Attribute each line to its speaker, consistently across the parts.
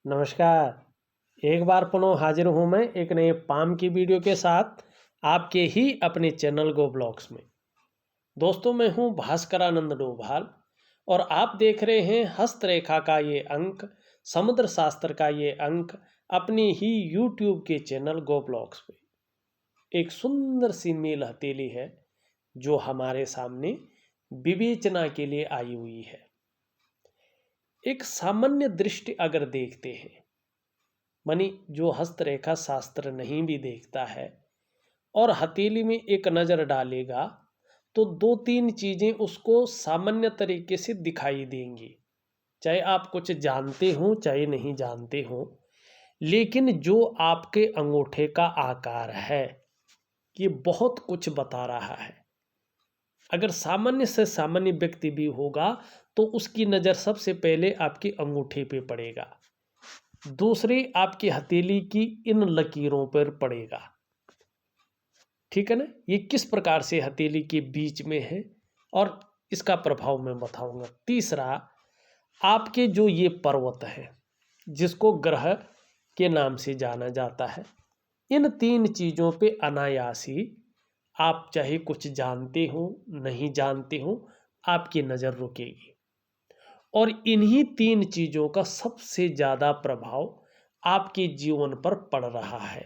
Speaker 1: नमस्कार। एक बार पुनः हाजिर हूँ मैं एक नए पाम की वीडियो के साथ आपके ही अपने चैनल गो ब्लॉग्स में। दोस्तों, मैं हूँ भास्करानंद डोभाल और आप देख रहे हैं हस्तरेखा का ये अंक, समुद्र शास्त्र का ये अंक अपनी ही यूट्यूब के चैनल गो ब्लॉग्स पे। एक सुंदर सी मेल हथेली है जो हमारे सामने विवेचना के लिए आई हुई है। एक सामान्य दृष्टि अगर देखते हैं, मानी जो हस्तरेखा शास्त्र नहीं भी देखता है और हथेली में एक नज़र डालेगा तो दो तीन चीज़ें उसको सामान्य तरीके से दिखाई देंगी। चाहे आप कुछ जानते हो चाहे नहीं जानते हो, लेकिन जो आपके अंगूठे का आकार है ये बहुत कुछ बता रहा है। अगर सामान्य से सामान्य व्यक्ति भी होगा तो उसकी नज़र सबसे पहले आपके अंगूठे पे पड़ेगा, दूसरी आपकी हथेली की इन लकीरों पर पड़ेगा। ठीक है ना। ये किस प्रकार से हथेली के बीच में है और इसका प्रभाव मैं बताऊंगा। तीसरा, आपके जो ये पर्वत है जिसको ग्रह के नाम से जाना जाता है, इन तीन चीज़ों पे अनायासी आप चाहे कुछ जानते हो नहीं जानते हो आपकी नज़र रुकेगी और इन्हीं तीन चीज़ों का सबसे ज़्यादा प्रभाव आपके जीवन पर पड़ रहा है।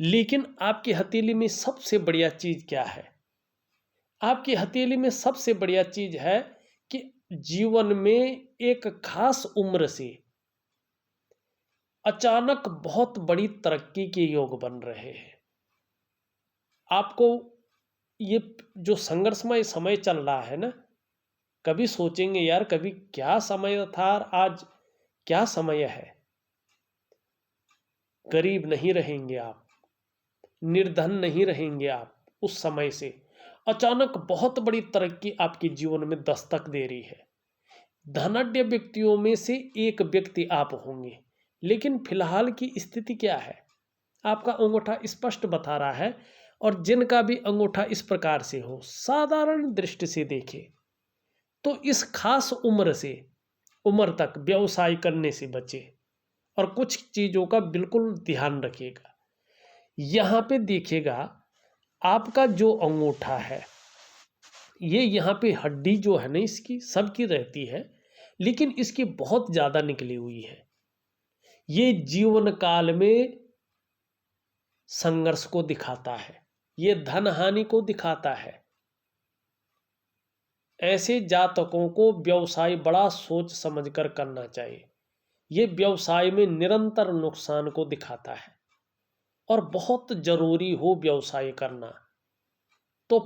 Speaker 1: लेकिन आपकी हथेली में सबसे बढ़िया चीज़ क्या है? आपकी हथेली में सबसे बढ़िया चीज़ है कि जीवन में एक खास उम्र से अचानक बहुत बड़ी तरक्की के योग बन रहे हैं। आपको ये जो संघर्षमय समय चल रहा है ना, कभी सोचेंगे यार कभी क्या समय था और आज क्या समय है। गरीब नहीं रहेंगे आप, निर्धन नहीं रहेंगे आप। उस समय से अचानक बहुत बड़ी तरक्की आपके जीवन में दस्तक दे रही है। धनाढ्य व्यक्तियों में से एक व्यक्ति आप होंगे। लेकिन फिलहाल की स्थिति क्या है? आपका अंगूठा स्पष्ट बता रहा है। और जिनका भी अंगूठा इस प्रकार से हो, साधारण दृष्टि से देखें तो इस खास उम्र तक व्यवसाय करने से बचे और कुछ चीज़ों का बिल्कुल ध्यान रखिएगा। यहाँ पे देखिएगा, आपका जो अंगूठा है ये यहाँ पे हड्डी जो है ना इसकी सबकी रहती है, लेकिन इसकी बहुत ज़्यादा निकली हुई है। ये जीवन काल में संघर्ष को दिखाता है, ये धन हानि को दिखाता है। ऐसे जातकों को व्यवसाय बड़ा सोच समझकर करना चाहिए। ये व्यवसाय में निरंतर नुकसान को दिखाता है और बहुत जरूरी हो व्यवसाय करना तो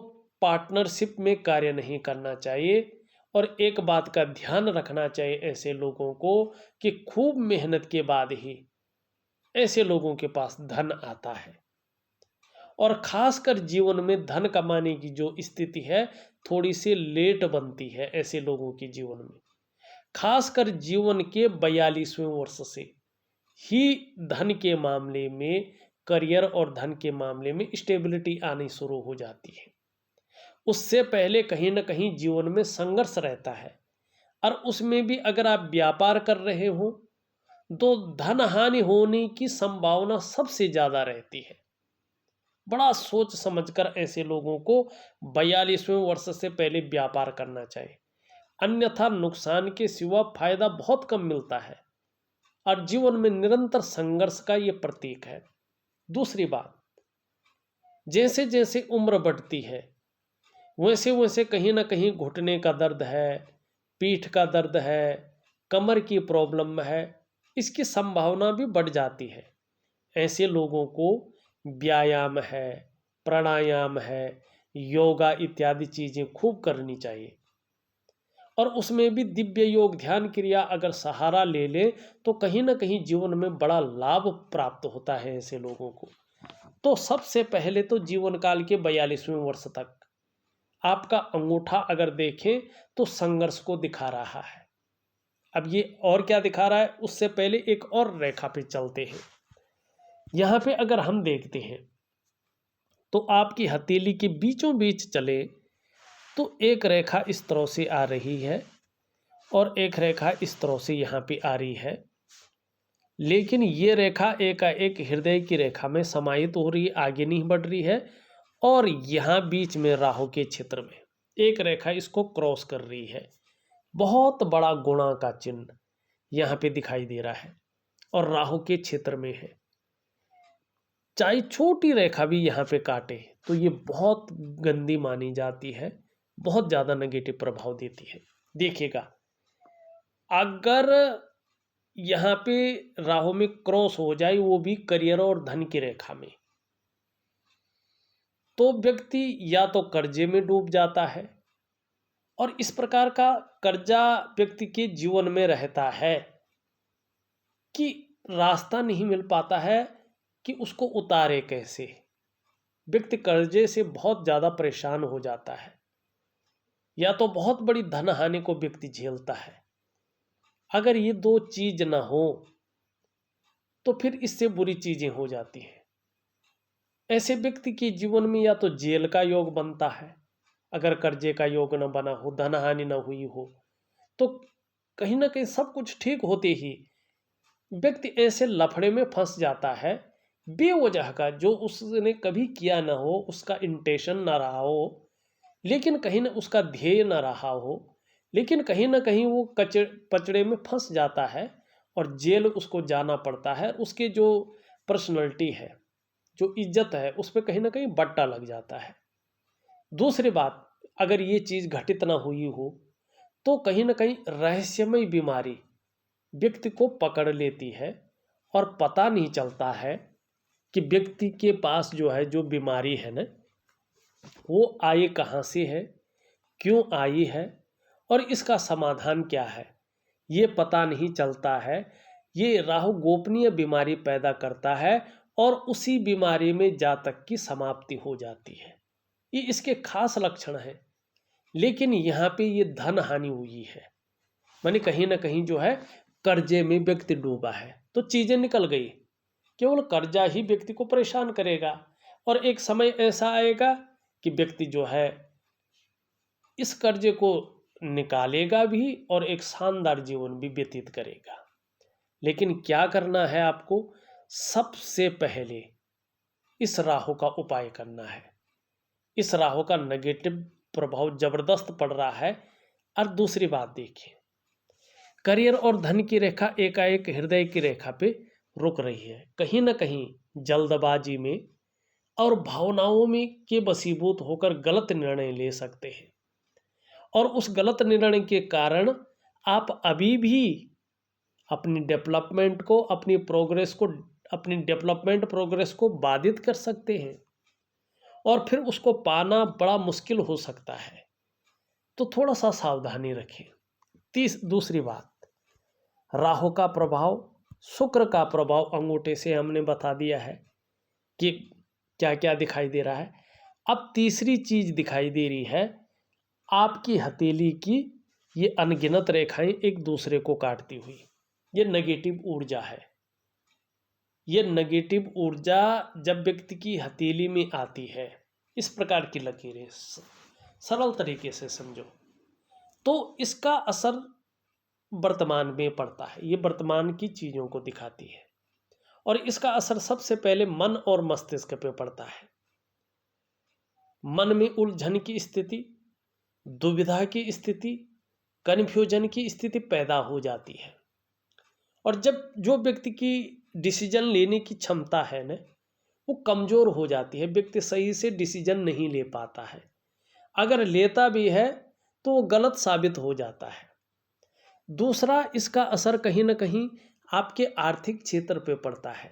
Speaker 1: पार्टनरशिप में कार्य नहीं करना चाहिए। और एक बात का ध्यान रखना चाहिए ऐसे लोगों को कि खूब मेहनत के बाद ही ऐसे लोगों के पास धन आता है। और खासकर जीवन में धन कमाने की जो स्थिति है थोड़ी सी लेट बनती है ऐसे लोगों के जीवन में। खासकर जीवन के 42वें वर्ष से ही धन के मामले में, करियर और धन के मामले में स्टेबिलिटी आनी शुरू हो जाती है। उससे पहले कहीं ना कहीं जीवन में संघर्ष रहता है। और उसमें भी अगर आप व्यापार कर रहे हो तो धन हानि होने की संभावना सबसे ज्यादा रहती है। बड़ा सोच समझकर ऐसे लोगों को 42वें वर्ष से पहले व्यापार करना चाहिए, अन्यथा नुकसान के सिवा फायदा बहुत कम मिलता है और जीवन में निरंतर संघर्ष का ये प्रतीक है। दूसरी बात, जैसे जैसे उम्र बढ़ती है वैसे वैसे कहीं ना कहीं घुटने का दर्द है, पीठ का दर्द है, कमर की प्रॉब्लम है, इसकी संभावना भी बढ़ जाती है। ऐसे लोगों को व्यायाम है, प्राणायाम है, योगा इत्यादि चीज़ें खूब करनी चाहिए। और उसमें भी दिव्य योग ध्यान क्रिया अगर सहारा ले ले तो कहीं ना कहीं जीवन में बड़ा लाभ प्राप्त होता है ऐसे लोगों को। तो सबसे पहले तो जीवन काल के 42वें वर्ष तक आपका अंगूठा अगर देखें तो संघर्ष को दिखा रहा है। अब ये और क्या दिखा रहा है, उससे पहले एक और रेखा पे चलते हैं। यहाँ पे अगर हम देखते हैं तो आपकी हथेली के बीचों बीच चले तो एक रेखा इस तरह से आ रही है और एक रेखा इस तरह से यहाँ पे आ रही है। लेकिन ये रेखा एकाएक हृदय की रेखा में समाहित हो रही, आगे नहीं बढ़ रही है, और यहाँ बीच में राहु के क्षेत्र में एक रेखा इसको क्रॉस कर रही है। बहुत बड़ा गुणा का चिन्ह यहाँ पे दिखाई दे रहा है और राहु के क्षेत्र में है। चाहे छोटी रेखा भी यहाँ पे काटे तो ये बहुत गंदी मानी जाती है, बहुत ज़्यादा नेगेटिव प्रभाव देती है। देखिएगा, अगर यहाँ पे राहु में क्रॉस हो जाए, वो भी करियर और धन की रेखा में, तो व्यक्ति या तो कर्जे में डूब जाता है, और इस प्रकार का कर्जा व्यक्ति के जीवन में रहता है कि रास्ता नहीं मिल पाता है कि उसको उतारे कैसे। व्यक्ति कर्जे से बहुत ज़्यादा परेशान हो जाता है, या तो बहुत बड़ी धन हानि को व्यक्ति झेलता है। अगर ये दो चीज ना हो तो फिर इससे बुरी चीजें हो जाती हैं। ऐसे व्यक्ति के जीवन में या तो जेल का योग बनता है, अगर कर्जे का योग न बना हो, धन हानि न हुई हो, तो कहीं ना कहीं सब कुछ ठीक होते ही व्यक्ति ऐसे लफड़े में फंस जाता है बेवजह का, जो उसने कभी किया ना हो, उसका इंटेंशन ना रहा हो, लेकिन कहीं ना उसका ध्येय ना रहा हो, लेकिन कहीं ना कहीं वो पचड़े में फंस जाता है और जेल उसको जाना पड़ता है। उसके जो पर्सनैलिटी है, जो इज्जत है, उस पर कहीं ना कहीं बट्टा लग जाता है। दूसरी बात, अगर ये चीज़ घटित ना हुई हो तो कहीं ना कहीं रहस्यमय बीमारी व्यक्ति को पकड़ लेती है और पता नहीं चलता है कि व्यक्ति के पास जो है, जो बीमारी है ना, वो आई कहाँ से है, क्यों आई है, और इसका समाधान क्या है, ये पता नहीं चलता है। ये राहु गोपनीय बीमारी पैदा करता है और उसी बीमारी में जातक की समाप्ति हो जाती है। ये इसके खास लक्षण हैं। लेकिन यहाँ पे ये धन हानि हुई है, माने कहीं ना कहीं जो है कर्जे में व्यक्ति डूबा है, तो चीजें निकल गई। केवल कर्जा ही व्यक्ति को परेशान करेगा, और एक समय ऐसा आएगा कि व्यक्ति जो है इस कर्जे को निकालेगा भी और एक शानदार जीवन भी व्यतीत करेगा। लेकिन क्या करना है आपको? सबसे पहले इस राहु का उपाय करना है। इस राहु का नेगेटिव प्रभाव जबरदस्त पड़ रहा है। और दूसरी बात देखिए, करियर और धन की रेखा एकाएक हृदय की रेखा पे रुक रही है। कहीं ना कहीं जल्दबाजी में और भावनाओं में के वशीभूत होकर गलत निर्णय ले सकते हैं, और उस गलत निर्णय के कारण आप अभी भी अपनी डेवलपमेंट को, अपनी डेवलपमेंट प्रोग्रेस को बाधित कर सकते हैं, और फिर उसको पाना बड़ा मुश्किल हो सकता है। तो थोड़ा सा सावधानी रखें। दूसरी बात, राहु का प्रभाव, शुक्र का प्रभाव अंगूठे से हमने बता दिया है कि क्या क्या दिखाई दे रहा है। अब तीसरी चीज दिखाई दे रही है, आपकी हथेली की ये अनगिनत रेखाएं एक दूसरे को काटती हुई, ये नेगेटिव ऊर्जा है। ये नेगेटिव ऊर्जा जब व्यक्ति की हथेली में आती है, इस प्रकार की लकीरें, सरल तरीके से समझो, तो इसका असर वर्तमान में पड़ता है। ये वर्तमान की चीज़ों को दिखाती है, और इसका असर सबसे पहले मन और मस्तिष्क पे पड़ता है। मन में उलझन की स्थिति, दुविधा की स्थिति, कन्फ्यूजन की स्थिति पैदा हो जाती है। और जब जो व्यक्ति की डिसीजन लेने की क्षमता है ना, वो कमज़ोर हो जाती है। व्यक्ति सही से डिसीजन नहीं ले पाता है, अगर लेता भी है तो वो गलत साबित हो जाता है। दूसरा, इसका असर कहीं ना कहीं आपके आर्थिक क्षेत्र पे पड़ता है।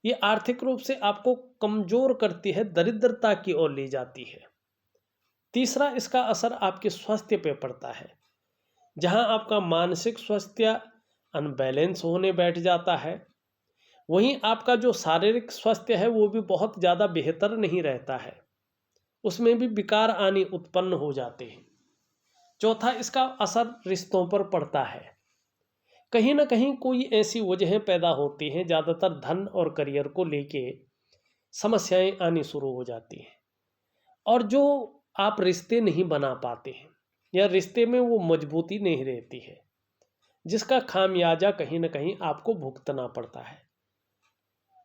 Speaker 1: ये आर्थिक रूप से आपको कमज़ोर करती है, दरिद्रता की ओर ले जाती है। तीसरा, इसका असर आपके स्वास्थ्य पे पड़ता है, जहां आपका मानसिक स्वास्थ्य अनबैलेंस होने बैठ जाता है। वहीं आपका जो शारीरिक स्वास्थ्य है वो भी बहुत ज़्यादा बेहतर नहीं रहता है, उसमें भी विकार आने उत्पन्न हो जाते हैं। चौथा, इसका असर रिश्तों पर पड़ता है। कहीं ना कहीं कोई ऐसी वजहें पैदा होती हैं, ज़्यादातर धन और करियर को लेके समस्याएं आनी शुरू हो जाती हैं, और जो आप रिश्ते नहीं बना पाते हैं, या रिश्ते में वो मजबूती नहीं रहती है, जिसका खामियाजा कहीं ना कहीं आपको भुगतना पड़ता है,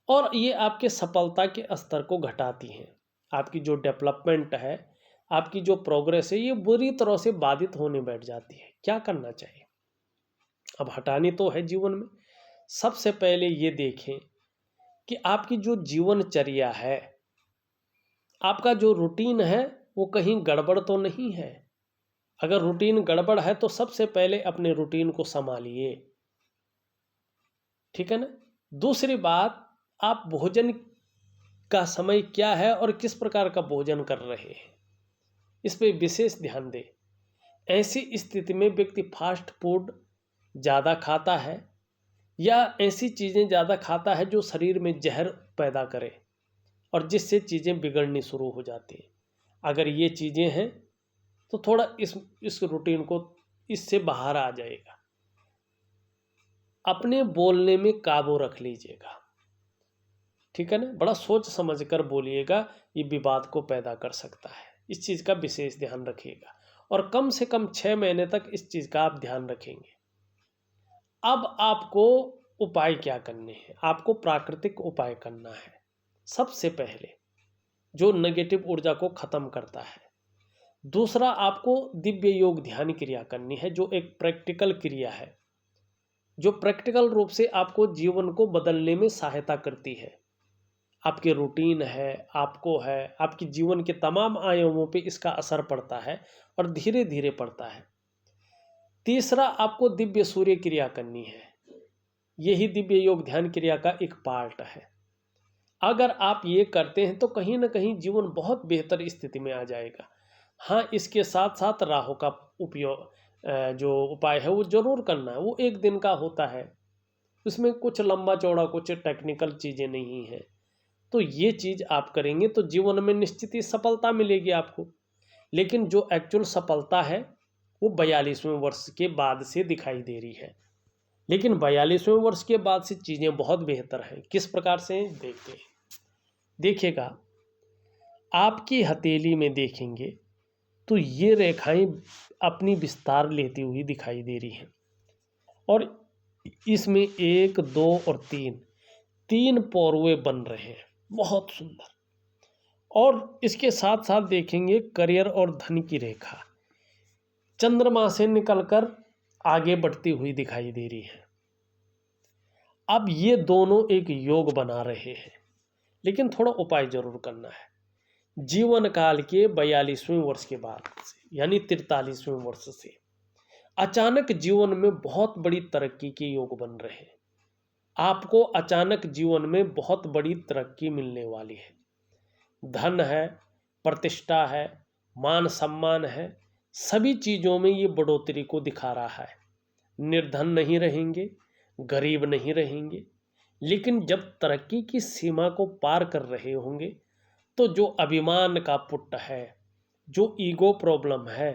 Speaker 1: और ये आपके सफलता के स्तर को घटाती हैं। आपकी जो डेवलपमेंट है, आपकी जो प्रोग्रेस है, ये बुरी तरह से बाधित होने बैठ जाती है। क्या करना चाहिए? अब हटानी तो है जीवन में। सबसे पहले ये देखें कि आपकी जो जीवनचर्या है, आपका जो रूटीन है, वो कहीं गड़बड़ तो नहीं है। अगर रूटीन गड़बड़ है तो सबसे पहले अपने रूटीन को संभालिए, ठीक है ना। दूसरी बात, आप भोजन का समय क्या है और किस प्रकार का भोजन कर रहे हैं, इस पे विशेष ध्यान दें। ऐसी स्थिति में व्यक्ति फास्ट फूड ज़्यादा खाता है या ऐसी चीज़ें ज़्यादा खाता है जो शरीर में जहर पैदा करे और जिससे चीज़ें बिगड़नी शुरू हो जाती हैं। अगर ये चीज़ें हैं तो थोड़ा इस रूटीन को इससे बाहर आ जाएगा। अपने बोलने में काबू रख लीजिएगा, ठीक है ना। बड़ा सोच समझ कर बोलिएगा, ये विवाद को पैदा कर सकता है। इस चीज़ का विशेष ध्यान रखिएगा और कम से कम 6 महीने तक इस चीज़ का आप ध्यान रखेंगे। अब आपको उपाय क्या करने हैं? आपको प्राकृतिक उपाय करना है। सबसे पहले जो नेगेटिव ऊर्जा को खत्म करता है। दूसरा, आपको दिव्य योग ध्यान क्रिया करनी है, जो एक प्रैक्टिकल क्रिया है, जो प्रैक्टिकल रूप से आपको जीवन को बदलने में सहायता करती है। आपके रूटीन है, आपको है, आपके जीवन के तमाम आयामों पे इसका असर पड़ता है और धीरे धीरे पड़ता है। तीसरा, आपको दिव्य सूर्य क्रिया करनी है। यही दिव्य योग ध्यान क्रिया का एक पार्ट है। अगर आप ये करते हैं तो कहीं ना कहीं जीवन बहुत बेहतर स्थिति में आ जाएगा। हाँ, इसके साथ साथ राहु का उपयोग, जो उपाय है वो जरूर करना है। वो एक दिन का होता है, उसमें कुछ लंबा चौड़ा कुछ टेक्निकल चीज़ें नहीं है। तो ये चीज़ आप करेंगे तो जीवन में निश्चित ही सफलता मिलेगी आपको। लेकिन जो एक्चुअल सफलता है वो 42वें वर्ष के बाद से दिखाई दे रही है। लेकिन 42वें वर्ष के बाद से चीज़ें बहुत बेहतर हैं। किस प्रकार से देखते हैं? देखिएगा, आपकी हथेली में देखेंगे तो ये रेखाएं अपनी विस्तार लेती हुई दिखाई दे रही हैं और इसमें 1, 2 और 3 पौरवे बन रहे हैं, बहुत सुंदर। और इसके साथ साथ देखेंगे करियर और धन की रेखा चंद्रमा से निकलकर आगे बढ़ती हुई दिखाई दे रही है। अब ये दोनों एक योग बना रहे हैं, लेकिन थोड़ा उपाय जरूर करना है। जीवन काल के 42वें वर्ष के बाद से, यानी 43वें वर्ष से अचानक जीवन में बहुत बड़ी तरक्की के योग बन रहे हैं। आपको अचानक जीवन में बहुत बड़ी तरक्की मिलने वाली है। धन है, प्रतिष्ठा है, मान सम्मान है, सभी चीज़ों में ये बढ़ोतरी को दिखा रहा है। निर्धन नहीं रहेंगे, गरीब नहीं रहेंगे, लेकिन जब तरक्की की सीमा को पार कर रहे होंगे तो जो अभिमान का पुट है, जो ईगो प्रॉब्लम है,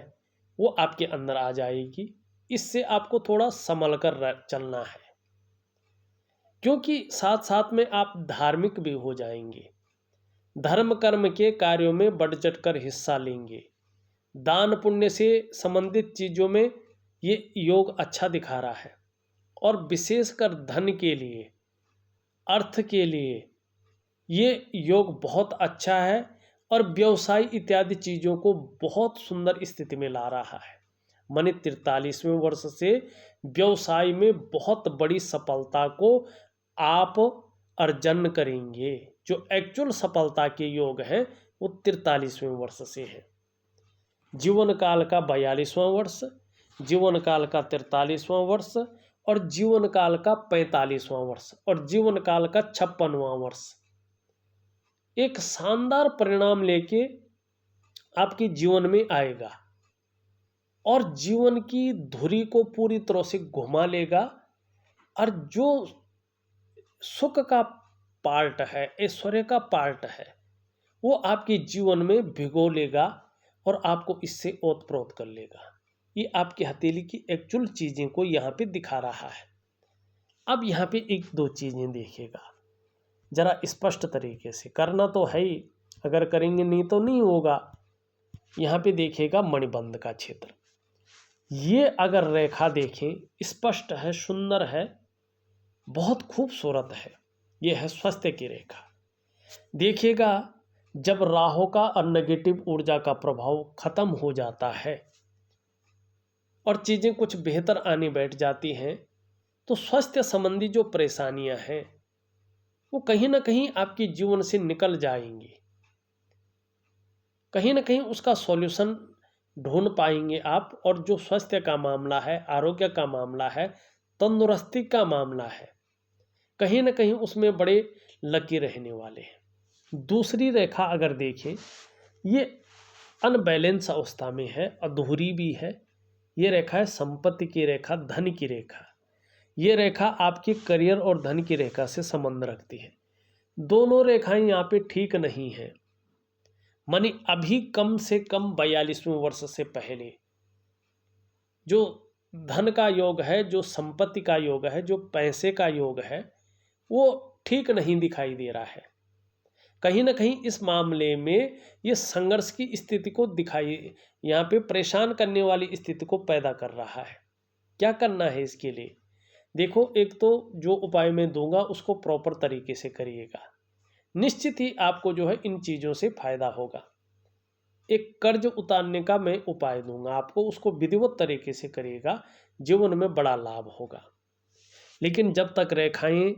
Speaker 1: वो आपके अंदर आ जाएगी। इससे आपको थोड़ा संभल कर चलना है, क्योंकि साथ साथ में आप धार्मिक भी हो जाएंगे। धर्म कर्म के कार्यों में बढ़ चढ़ कर हिस्सा लेंगे। दान पुण्य से संबंधित चीज़ों में ये योग अच्छा दिखा रहा है। और विशेषकर धन के लिए, अर्थ के लिए ये योग बहुत अच्छा है और व्यवसाय इत्यादि चीज़ों को बहुत सुंदर स्थिति में ला रहा है। माने 43वें वर्ष से व्यवसाय में बहुत बड़ी सफलता को आप अर्जन करेंगे। जो एक्चुअल सफलता के योग हैं वो 43वें वर्ष से है। जीवन काल का 42वां वर्ष, जीवन काल का 43वां वर्ष और जीवन काल का 45वां वर्ष और जीवन काल का 56वां वर्ष एक शानदार परिणाम लेके आपके जीवन में आएगा और जीवन की धुरी को पूरी तरह से घुमा लेगा। और जो सुख का पार्ट है, ऐश्वर्य का पार्ट है, वो आपके जीवन में भिगो लेगा और आपको इससे ओतप्रोत कर लेगा। ये आपकी हथेली की एक्चुअल चीज़ें को यहाँ पे दिखा रहा है। अब यहाँ पे 1-2 चीज़ें देखिएगा ज़रा स्पष्ट तरीके से, करना तो है ही, अगर करेंगे नहीं तो नहीं होगा। यहाँ पे देखिएगा मणिबंध का क्षेत्र, ये अगर रेखा देखें, स्पष्ट है, सुंदर है, बहुत खूबसूरत है। ये है स्वास्थ्य की रेखा। देखिएगा, जब राहु का और नेगेटिव ऊर्जा का प्रभाव खत्म हो जाता है और चीजें कुछ बेहतर आने बैठ जाती हैं, तो स्वास्थ्य संबंधी जो परेशानियां हैं वो कहीं ना कहीं आपके जीवन से निकल जाएंगी। कहीं ना कहीं उसका सॉल्यूशन ढूंढ पाएंगे आप। और जो स्वास्थ्य का मामला है, आरोग्य का मामला है, तंदुरुस्ती का मामला है, कहीं ना कहीं उसमें बड़े लकी रहने वाले हैं। दूसरी रेखा अगर देखें, ये अनबैलेंस अवस्था में है, अधूरी भी है। ये रेखा है संपत्ति की रेखा, धन की रेखा। ये रेखा आपके करियर और धन की रेखा से संबंध रखती है। दोनों रेखाएं यहाँ पे ठीक नहीं है। मानी अभी कम से कम 42वें वर्ष से पहले जो धन का योग है, जो संपत्ति का योग है, जो पैसे का योग है, वो ठीक नहीं दिखाई दे रहा है। कहीं ना कहीं इस मामले में ये संघर्ष की स्थिति को दिखाई, यहाँ पे परेशान करने वाली स्थिति को पैदा कर रहा है। क्या करना है इसके लिए? देखो, एक तो जो उपाय मैं दूंगा उसको प्रॉपर तरीके से करिएगा, निश्चित ही आपको जो है इन चीज़ों से फायदा होगा। एक कर्ज उतारने का मैं उपाय दूंगा आपको, उसको विधिवत तरीके से करिएगा, जीवन में बड़ा लाभ होगा। लेकिन जब तक रेखाएं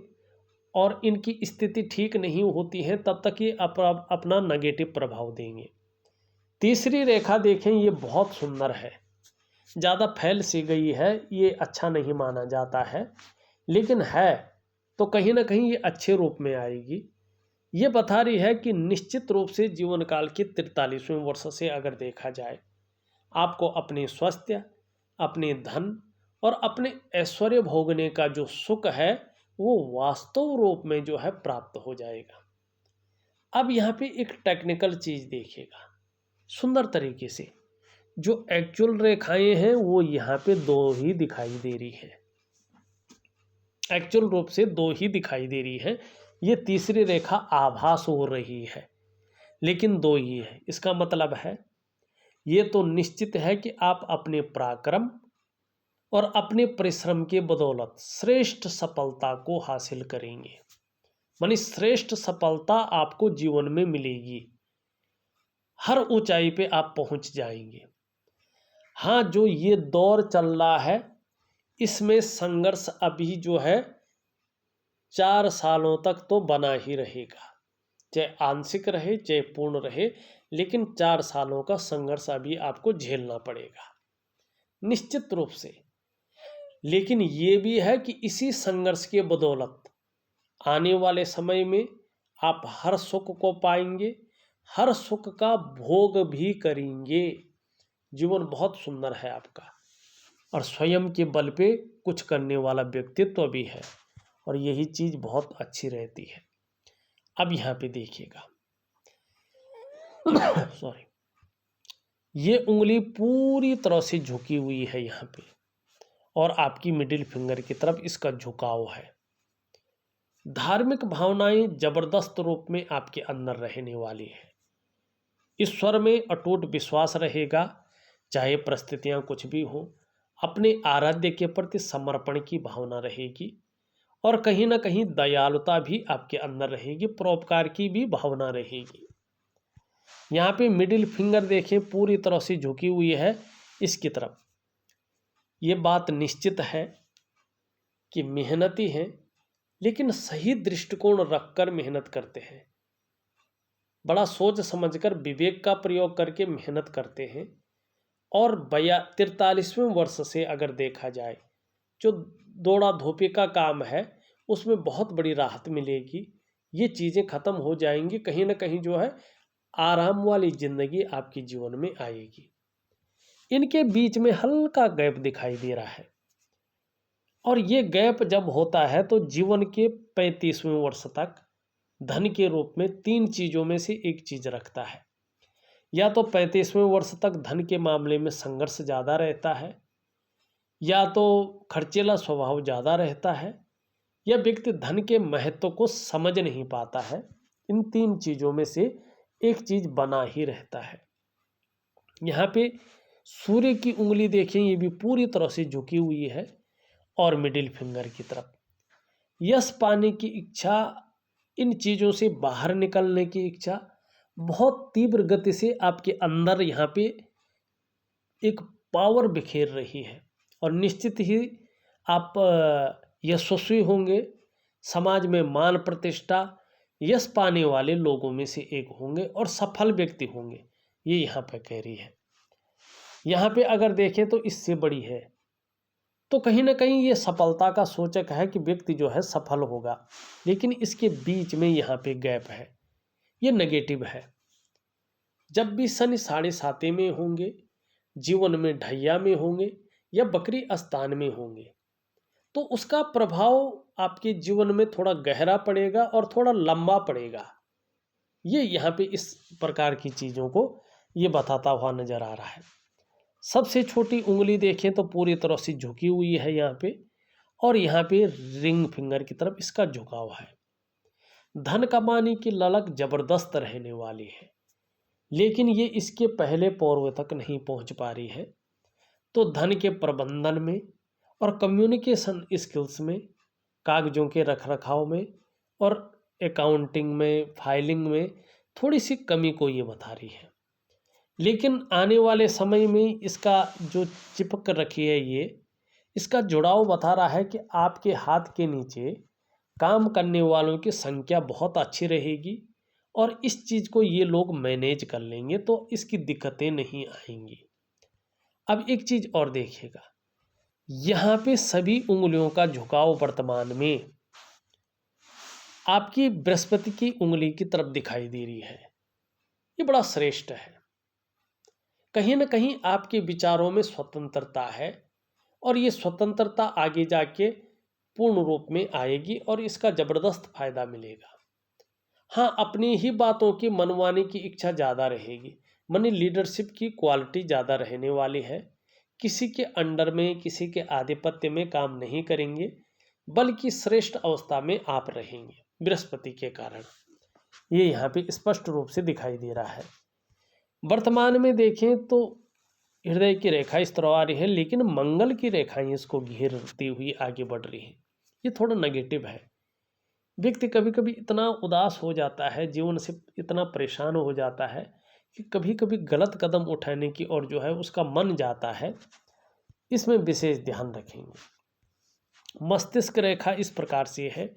Speaker 1: और इनकी स्थिति ठीक नहीं होती हैं, तब तक ये अपना नेगेटिव प्रभाव देंगे। तीसरी रेखा देखें, ये बहुत सुंदर है, ज़्यादा फैल सी गई है, ये अच्छा नहीं माना जाता है, लेकिन है तो कहीं ना कहीं ये अच्छे रूप में आएगी। ये बता रही है कि निश्चित रूप से जीवन काल के 43वें वर्ष से अगर देखा जाए, आपको अपने स्वास्थ्य, अपने धन और अपने ऐश्वर्य भोगने का जो सुख है वो वास्तव रूप में जो है प्राप्त हो जाएगा। अब यहाँ पे एक टेक्निकल चीज देखिएगा, सुंदर तरीके से जो एक्चुअल रेखाएं हैं वो यहाँ पे दो ही दिखाई दे रही है, एक्चुअल रूप से दो ही दिखाई दे रही है। ये तीसरी रेखा आभास हो रही है, लेकिन दो ही है। इसका मतलब है ये तो निश्चित है कि आप अपने पराक्रम और अपने परिश्रम के बदौलत श्रेष्ठ सफलता को हासिल करेंगे। मानी श्रेष्ठ सफलता आपको जीवन में मिलेगी, हर ऊंचाई पे आप पहुंच जाएंगे। हाँ, जो ये दौर चल रहा है इसमें संघर्ष अभी जो है 4 सालों तक तो बना ही रहेगा, चाहे आंशिक रहे चाहे पूर्ण रहे, लेकिन 4 सालों का संघर्ष अभी आपको झेलना पड़ेगा निश्चित रूप से। लेकिन ये भी है कि इसी संघर्ष के बदौलत आने वाले समय में आप हर सुख को पाएंगे, हर सुख का भोग भी करेंगे। जीवन बहुत सुंदर है आपका, और स्वयं के बल पे कुछ करने वाला व्यक्तित्व भी है, और यही चीज बहुत अच्छी रहती है। अब यहाँ पे देखिएगा सॉरी, ये उंगली पूरी तरह से झुकी हुई है यहाँ पे, और आपकी मिडिल फिंगर की तरफ इसका झुकाव है। धार्मिक भावनाएं जबरदस्त रूप में आपके अंदर रहने वाली है। ईश्वर में अटूट विश्वास रहेगा, चाहे परिस्थितियां कुछ भी हो। अपने आराध्य के प्रति समर्पण की भावना रहेगी, और कहीं ना कहीं दयालुता भी आपके अंदर रहेगी, परोपकार की भी भावना रहेगी। यहाँ पे मिडिल फिंगर देखें पूरी तरह से झुकी हुई है इसकी तरफ। ये बात निश्चित है कि मेहनती हैं, लेकिन सही दृष्टिकोण रखकर मेहनत करते हैं, बड़ा सोच समझकर विवेक का प्रयोग करके मेहनत करते हैं। और 43वें वर्ष से अगर देखा जाए, जो दौड़ा धोपी का काम है उसमें बहुत बड़ी राहत मिलेगी। ये चीज़ें ख़त्म हो जाएंगी, कहीं ना कहीं जो है आराम वाली ज़िंदगी आपके जीवन में आएगी। इनके बीच में हल्का गैप दिखाई दे रहा है, और ये गैप जब होता है तो जीवन के 35वें वर्ष तक धन के रूप में 3 चीज़ों में से एक चीज़ रखता है। या तो 35वें वर्ष तक धन के मामले में संघर्ष ज़्यादा रहता है, या तो खर्चीला स्वभाव ज़्यादा रहता है, या व्यक्ति धन के महत्व को समझ नहीं पाता है। इन 3 चीज़ों में से एक चीज़ बना ही रहता है। यहाँ पे सूर्य की उंगली देखें, ये भी पूरी तरह से झुकी हुई है और मिडिल फिंगर की तरफ। यश पाने की इच्छा, इन चीज़ों से बाहर निकलने की इच्छा बहुत तीव्र गति से आपके अंदर यहाँ पे एक पावर बिखेर रही है और निश्चित ही आप यशस्वी होंगे, समाज में मान प्रतिष्ठा, यश पाने वाले लोगों में से एक होंगे और सफल व्यक्ति होंगे, ये यहाँ पे कह रही है। यहाँ पे अगर देखें तो इससे बड़ी है, तो कहीं ना कहीं ये सफलता का सूचक है कि व्यक्ति जो है सफल होगा, लेकिन इसके बीच में यहाँ पे गैप है, ये नेगेटिव है। जब भी शनि 7.5 में होंगे, जीवन में ढैया में होंगे या बकरी स्थान में होंगे, तो उसका प्रभाव आपके जीवन में थोड़ा गहरा पड़ेगा और थोड़ा लंबा पड़ेगा। ये यहाँ पे इस प्रकार की चीज़ों को ये बताता हुआ नजर आ रहा है। सबसे छोटी उंगली देखें तो पूरी तरह से झुकी हुई है यहाँ पे, और यहाँ पे रिंग फिंगर की तरफ इसका झुकाव है। धन कमाने की ललक जबरदस्त रहने वाली है, लेकिन ये इसके पहले पौर्व तक नहीं पहुंच पा रही है। तो धन के प्रबंधन में और कम्युनिकेशन स्किल्स में, कागजों के रखरखाव में और अकाउंटिंग में, फाइलिंग में थोड़ी सी कमी को ये बता रही है। लेकिन आने वाले समय में इसका जो चिपक रखी है, ये इसका जुड़ाव बता रहा है कि आपके हाथ के नीचे काम करने वालों की संख्या बहुत अच्छी रहेगी और इस चीज़ को ये लोग मैनेज कर लेंगे, तो इसकी दिक्कतें नहीं आएंगी। अब एक चीज़ और देखिएगा, यहाँ पे सभी उंगलियों का झुकाव वर्तमान में आपकी बृहस्पति की उंगली की तरफ दिखाई दे रही है। ये बड़ा श्रेष्ठ है। कहीं ना कहीं आपके विचारों में स्वतंत्रता है और ये स्वतंत्रता आगे जाके पूर्ण रूप में आएगी और इसका जबरदस्त फायदा मिलेगा। हाँ, अपनी ही बातों की मनवाने की इच्छा ज़्यादा रहेगी, मनी लीडरशिप की क्वालिटी ज़्यादा रहने वाली है। किसी के अंडर में, किसी के आधिपत्य में काम नहीं करेंगे, बल्कि श्रेष्ठ अवस्था में आप रहेंगे बृहस्पति के कारण। ये यहाँ पे स्पष्ट रूप से दिखाई दे रहा है। वर्तमान में देखें तो हृदय की रेखा इस तरह आ रही है, लेकिन मंगल की रेखाएं इसको घेरती हुई आगे बढ़ रही है। ये थोड़ा नेगेटिव है। व्यक्ति कभी कभी इतना उदास हो जाता है, जीवन से इतना परेशान हो जाता है कि कभी कभी गलत कदम उठाने की ओर जो है उसका मन जाता है। इसमें विशेष ध्यान रखेंगे। मस्तिष्क रेखा इस प्रकार से है,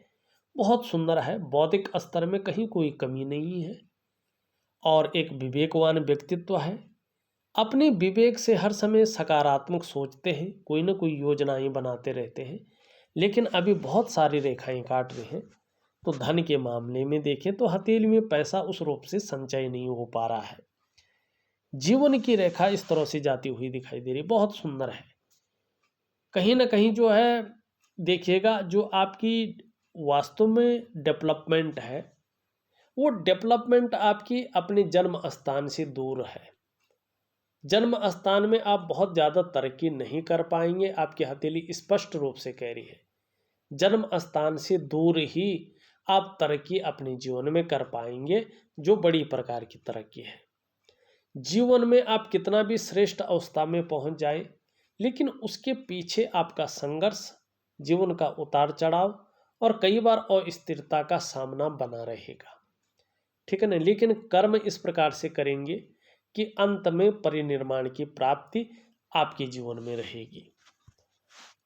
Speaker 1: बहुत सुंदर है, बौद्धिक स्तर में कहीं कोई कमी नहीं है और एक विवेकवान व्यक्तित्व है। अपने विवेक से हर समय सकारात्मक सोचते हैं, कोई ना कोई योजनाएं बनाते रहते हैं, लेकिन अभी बहुत सारी रेखाएं काट रहे हैं। तो धन के मामले में देखें तो हथेली में पैसा उस रूप से संचय नहीं हो पा रहा है। जीवन की रेखा इस तरह से जाती हुई दिखाई दे रही, बहुत सुंदर है। कहीं ना कहीं जो है देखिएगा, जो आपकी वास्तव में डेवलपमेंट है, वो डेवलपमेंट आपकी अपने जन्म स्थान से दूर है। जन्म स्थान में आप बहुत ज़्यादा तरक्की नहीं कर पाएंगे, आपकी हथेली स्पष्ट रूप से कह रही है। जन्म स्थान से दूर ही आप तरक्की अपने जीवन में कर पाएंगे, जो बड़ी प्रकार की तरक्की है। जीवन में आप कितना भी श्रेष्ठ अवस्था में पहुंच जाए, लेकिन उसके पीछे आपका संघर्ष, जीवन का उतार चढ़ाव और कई बार अस्थिरता का सामना बना रहेगा। ठीक है ना। लेकिन कर्म इस प्रकार से करेंगे कि अंत में परिनिर्माण की प्राप्ति आपके जीवन में रहेगी।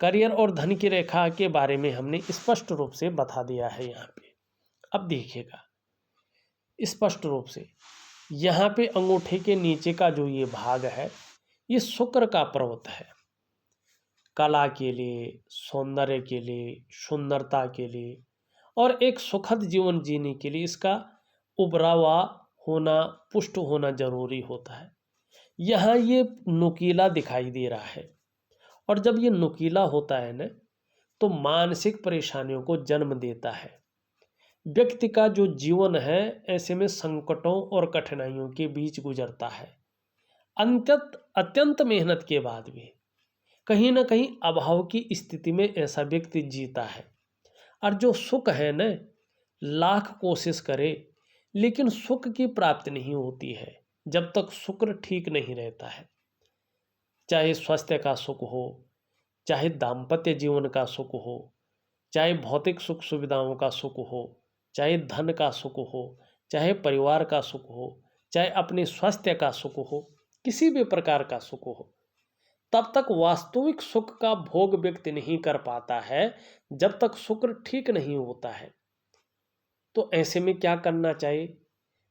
Speaker 1: करियर और धन की रेखा के बारे में हमने स्पष्ट रूप से बता दिया है यहाँ पे। अब देखिएगा स्पष्ट रूप से, यहाँ पे अंगूठे के नीचे का जो ये भाग है, ये शुक्र का पर्वत है। कला के लिए, सौंदर्य के लिए, सुंदरता के लिए और एक सुखद जीवन जीने के लिए इसका उभरा हुआ होना, पुष्ट होना जरूरी होता है। यहाँ ये नुकीला दिखाई दे रहा है, और जब ये नुकीला होता है ना, तो मानसिक परेशानियों को जन्म देता है। व्यक्ति का जो जीवन है ऐसे में संकटों और कठिनाइयों के बीच गुजरता है। अत्यंत मेहनत के बाद भी कहीं ना कहीं अभाव की स्थिति में ऐसा व्यक्ति जीता है। और जो सुख है न, लाख कोशिश करे लेकिन सुख की प्राप्ति नहीं होती है जब तक शुक्र ठीक नहीं रहता है। चाहे स्वास्थ्य का सुख हो, चाहे दाम्पत्य जीवन का सुख हो, चाहे भौतिक सुख सुविधाओं का सुख हो, चाहे धन का सुख हो, चाहे परिवार का सुख हो, चाहे अपने स्वास्थ्य का सुख हो, किसी भी प्रकार का सुख हो, तब तक वास्तविक सुख का भोग व्यक्ति नहीं कर पाता है जब तक शुक्र ठीक नहीं होता है। तो ऐसे में क्या करना चाहिए?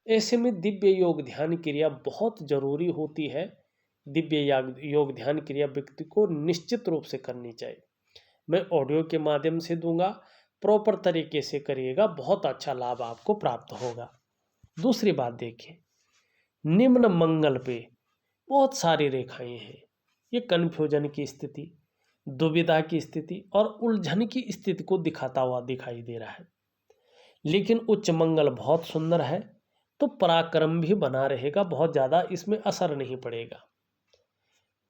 Speaker 1: ऐसे में दिव्य योग ध्यान क्रिया बहुत जरूरी होती है। दिव्य योग ध्यान क्रिया व्यक्ति को निश्चित रूप से करनी चाहिए। मैं ऑडियो के माध्यम से दूंगा, प्रॉपर तरीके से करिएगा, बहुत अच्छा लाभ आपको प्राप्त होगा। दूसरी बात देखिए, निम्न मंगल पे बहुत सारी रेखाएं हैं। ये कन्फ्यूजन की स्थिति, दुविधा की स्थिति और उलझन की स्थिति को दिखाता हुआ दिखाई दे रहा है। लेकिन उच्च मंगल बहुत सुंदर है, तो पराक्रम भी बना रहेगा, बहुत ज़्यादा इसमें असर नहीं पड़ेगा।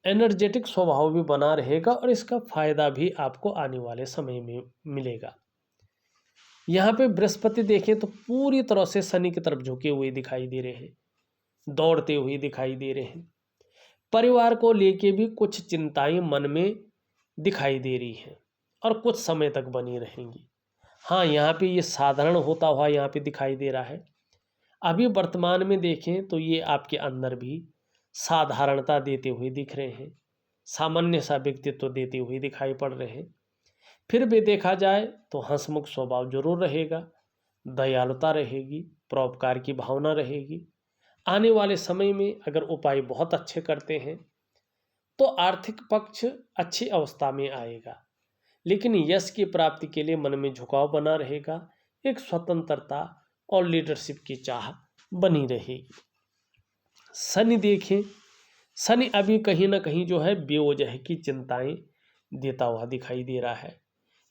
Speaker 1: एनर्जेटिक स्वभाव भी बना रहेगा और इसका फायदा भी आपको आने वाले समय में मिलेगा। यहाँ पे बृहस्पति देखें तो पूरी तरह से शनि की तरफ झुके हुए दिखाई दे रहे हैं, दौड़ते हुए दिखाई दे रहे हैं। परिवार को लेके भी कुछ चिंताएं मन में दिखाई दे रही हैं और कुछ समय तक बनी रहेंगी। हाँ, यहाँ पे ये साधारण होता हुआ यहाँ पे दिखाई दे रहा है। अभी वर्तमान में देखें तो ये आपके अंदर भी साधारणता देते हुए दिख रहे हैं, सामान्य सा व्यक्तित्व देते हुए दिखाई पड़ रहे हैं। फिर भी देखा जाए तो हंसमुख स्वभाव जरूर रहेगा, दयालुता रहेगी, परोपकार की भावना रहेगी। आने वाले समय में अगर उपाय बहुत अच्छे करते हैं तो आर्थिक पक्ष अच्छी अवस्था में आएगा, लेकिन यश की प्राप्ति के लिए मन में झुकाव बना रहेगा, एक स्वतंत्रता और लीडरशिप की चाह बनी रहेगी। शनि देखें, शनि अभी कहीं ना कहीं जो है बेवजह की चिंताएं देता हुआ दिखाई दे रहा है,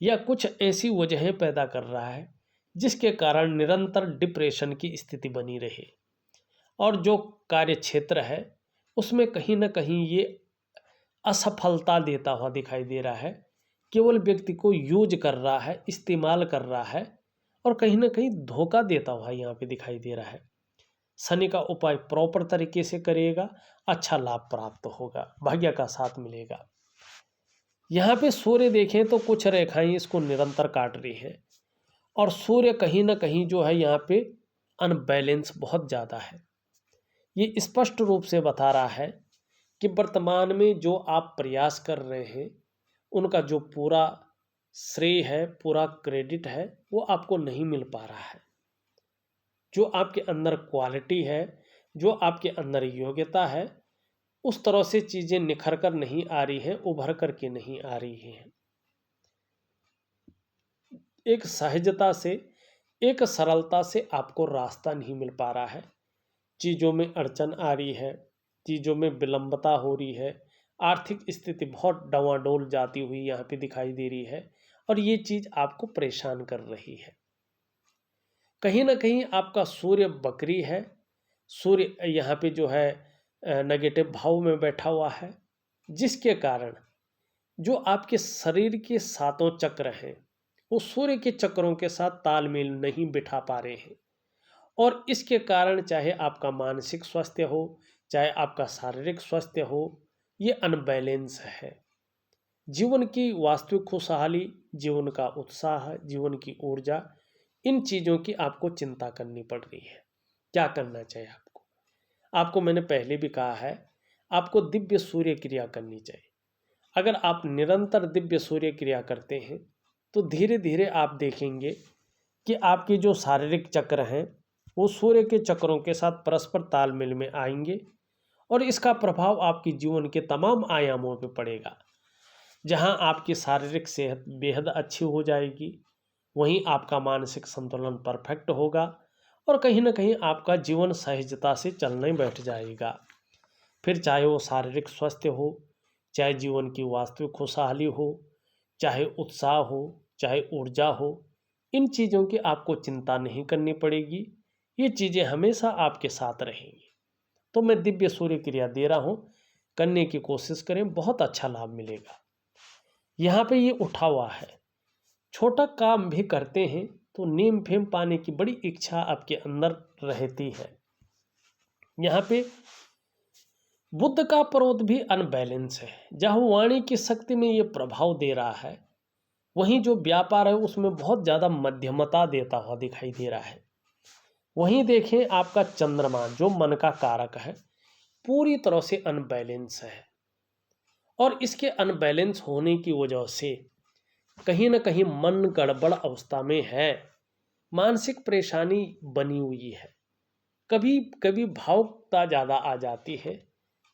Speaker 1: या कुछ ऐसी वजहें पैदा कर रहा है जिसके कारण निरंतर डिप्रेशन की स्थिति बनी रहे, और जो कार्य क्षेत्र है उसमें कहीं ना कहीं ये असफलता देता हुआ दिखाई दे रहा है। केवल व्यक्ति को यूज कर रहा है, इस्तेमाल कर रहा है और कहीं ना कहीं धोखा देता हुआ यहाँ पे दिखाई दे रहा है। शनि का उपाय प्रॉपर तरीके से करिएगा, अच्छा लाभ प्राप्त होगा, भाग्य का साथ मिलेगा। यहाँ पे सूर्य देखें तो कुछ रेखाएं इसको निरंतर काट रही है और सूर्य कहीं ना कहीं जो है यहाँ पे अनबैलेंस बहुत ज़्यादा है। ये स्पष्ट रूप से बता रहा है कि वर्तमान में जो आप प्रयास कर रहे हैं उनका जो पूरा श्रेय है, पूरा क्रेडिट है, वो आपको नहीं मिल पा रहा है। जो आपके अंदर क्वालिटी है, जो आपके अंदर योग्यता है, उस तरह से चीज़ें निखर कर नहीं आ रही हैं, उभर कर के नहीं आ रही हैं। एक सहजता से, एक सरलता से आपको रास्ता नहीं मिल पा रहा है। चीज़ों में अड़चन आ रही है, चीज़ों में विलंबता हो रही है, आर्थिक स्थिति बहुत डवाडोल जाती हुई यहाँ पे दिखाई दे रही है और ये चीज़ आपको परेशान कर रही है। कहीं ना कहीं आपका सूर्य बकरी है, सूर्य यहाँ पे जो है नेगेटिव भाव में बैठा हुआ है, जिसके कारण जो आपके शरीर के सातों चक्र हैं वो सूर्य के चक्रों के साथ तालमेल नहीं बिठा पा रहे हैं, और इसके कारण चाहे आपका मानसिक स्वास्थ्य हो, चाहे आपका शारीरिक स्वास्थ्य हो, ये अनबैलेंस है। जीवन की वास्तविक खुशहाली, जीवन का उत्साह, जीवन की ऊर्जा, इन चीज़ों की आपको चिंता करनी पड़ रही है। क्या करना चाहिए आपको? आपको मैंने पहले भी कहा है, आपको दिव्य सूर्य क्रिया करनी चाहिए। अगर आप निरंतर दिव्य सूर्य क्रिया करते हैं तो धीरे धीरे आप देखेंगे कि आपके जो शारीरिक चक्र हैं वो सूर्य के चक्रों के साथ परस्पर तालमेल में आएंगे और इसका प्रभाव आपके जीवन के तमाम आयामों पर पड़ेगा। जहां आपकी शारीरिक सेहत बेहद अच्छी हो जाएगी, वहीं आपका मानसिक संतुलन परफेक्ट होगा और कहीं ना कहीं आपका जीवन सहजता से चलने बैठ जाएगा। फिर चाहे वो शारीरिक स्वास्थ्य हो, चाहे जीवन की वास्तविक खुशहाली हो, चाहे उत्साह हो, चाहे ऊर्जा हो, इन चीज़ों की आपको चिंता नहीं करनी पड़ेगी। ये चीज़ें हमेशा आपके साथ रहेंगी। तो मैं दिव्य सूर्य क्रिया दे रहा हूँ, करने की कोशिश करें, बहुत अच्छा लाभ मिलेगा। यहाँ पे ये उठा हुआ है, छोटा काम भी करते हैं तो नेम फेम पाने की बड़ी इच्छा आपके अंदर रहती है। यहाँ पे बुध का प्रोत भी अनबैलेंस है। जहाँ वाणी की शक्ति में ये प्रभाव दे रहा है, वहीं जो व्यापार है उसमें बहुत ज़्यादा मध्यमता देता हुआ दिखाई दे रहा है। वहीं देखें आपका चंद्रमा जो मन का कारक है, पूरी तरह से अनबैलेंस है। और इसके अनबैलेंस होने की वजह से कहीं ना कहीं मन गड़बड़ अवस्था में है, मानसिक परेशानी बनी हुई है। कभी कभी भावुकता ज़्यादा आ जाती है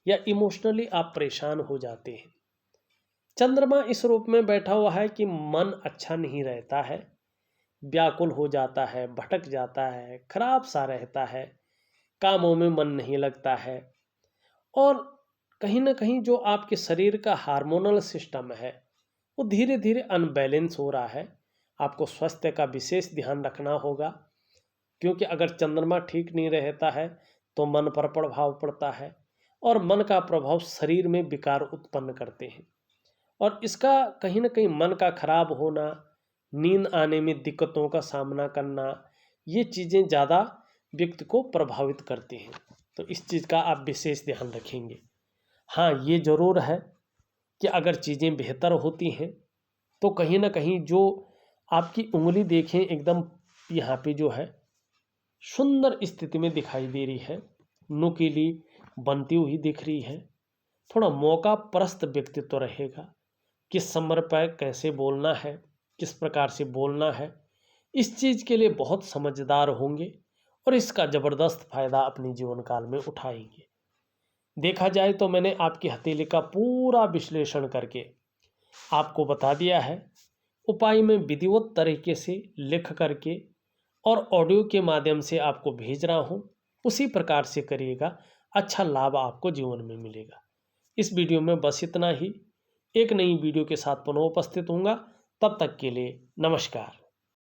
Speaker 1: या इमोशनली आप परेशान हो जाते हैं। चंद्रमा इस रूप में बैठा हुआ है कि मन अच्छा नहीं रहता है, व्याकुल हो जाता है, भटक जाता है, खराब सा रहता है, कामों में मन नहीं लगता है। और कहीं ना कहीं जो आपके शरीर का हार्मोनल सिस्टम है वो धीरे धीरे अनबैलेंस हो रहा है। आपको स्वास्थ्य का विशेष ध्यान रखना होगा, क्योंकि अगर चंद्रमा ठीक नहीं रहता है तो मन पर प्रभाव पड़ता है और मन का प्रभाव शरीर में विकार उत्पन्न करते हैं। और इसका कहीं ना कहीं मन का खराब होना, नींद आने में दिक्कतों का सामना करना, ये चीज़ें ज़्यादा व्यक्ति को प्रभावित करती हैं। तो इस चीज़ का आप विशेष ध्यान रखेंगे। हाँ, ये ज़रूर है कि अगर चीज़ें बेहतर होती हैं तो कहीं ना कहीं जो आपकी उंगली देखें एकदम यहाँ पे जो है सुंदर स्थिति में दिखाई दे रही है, नुकीली बनती हुई दिख रही है। थोड़ा मौका परस्त व्यक्तित्व रहेगा, किस समय पर कैसे बोलना है, किस प्रकार से बोलना है, इस चीज़ के लिए बहुत समझदार होंगे और इसका ज़बरदस्त फायदा अपने जीवन काल में उठाएंगे। देखा जाए तो मैंने आपकी हथेली का पूरा विश्लेषण करके आपको बता दिया है। उपाय में विधिवत तरीके से लिख करके और ऑडियो के माध्यम से आपको भेज रहा हूँ, उसी प्रकार से करिएगा, अच्छा लाभ आपको जीवन में मिलेगा। इस वीडियो में बस इतना ही। एक नई वीडियो के साथ पुनः उपस्थित होऊंगा, तब तक के लिए नमस्कार।